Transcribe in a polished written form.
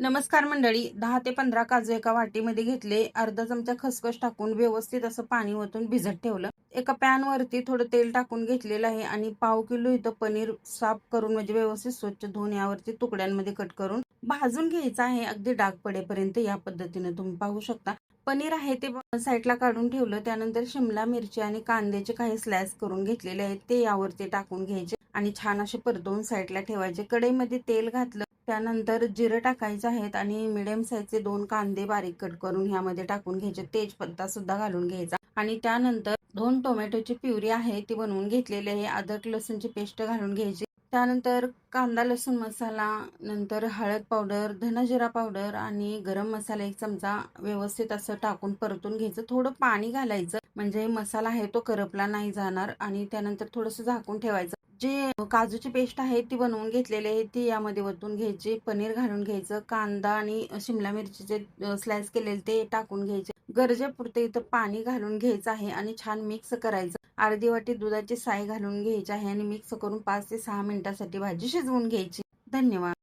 नमस्कार मंडळी, 10 ते 15 काजू एका वाटीमध्ये घेतले. अर्धा चमचा खसखस टाकून व्यवस्थित असं पाणी ओतून भिजत ठेवलं. एका पॅन वरती थोडं तेल टाकून घेतलेलं आहे आणि पाव किलो इथं पनीर साफ करून म्हणजे व्यवस्थित स्वच्छ धुवून यावरती तुकड्यांमध्ये कट करून भाजून घ्यायचं आहे अगदी डाग पडेपर्यंत. या पद्धतीने तुम्ही पाहू शकता. पनीर आहे ते साईडला काढून ठेवलं. त्यानंतर शिमला मिरची आणि कांद्याचे काही स्लाइस करून घेतलेले आहेत ते यावरती टाकून घ्यायचे आणि छान असे परतवून साईडला ठेवायचे. कढईमध्ये तेल घातलं. त्यानंतर जिरं टाकायचं आहेत आणि मिडियम साईजचे 2 कांदे बारीक कट करून ह्यामध्ये टाकून घ्यायचे. तेजपत्ता सुद्धा घालून घ्यायचा आणि त्यानंतर 2 टोमॅटोची प्युरी आहे ती बनवून घेतलेली आहे. अद्रक लसूणची पेस्ट घालून घ्यायची. त्यानंतर कांदा लसूण मसाला, नंतर हळद पावडर, धना जिरा पावडर आणि गरम मसाला 1 चमचा व्यवस्थित असं टाकून परतून घ्यायचं. थोडं पाणी घालायचं म्हणजे मसाला आहे तो करपला नाही जाणार आणि त्यानंतर थोडंसं झाकून ठेवायचं. जे काजूची पेस्ट आहे ती बनवून घेतलेली आहे ती यामध्ये ओतून घ्यायची. पनीर घालून घ्यायचं. कांदा आणि शिमला मिरचीचे स्लाइस केलेले ते टाकून घ्यायचे. गरजेपुरते इथं पाणी घालून घ्यायचं आहे आणि छान मिक्स करायचं. अर्धी वाटी दुधाची साय घालून घ्यायची आहे आणि मिक्स करून 5 ते 6 मिनिटांसाठी भाजी शिजवून घ्यायची. धन्यवाद.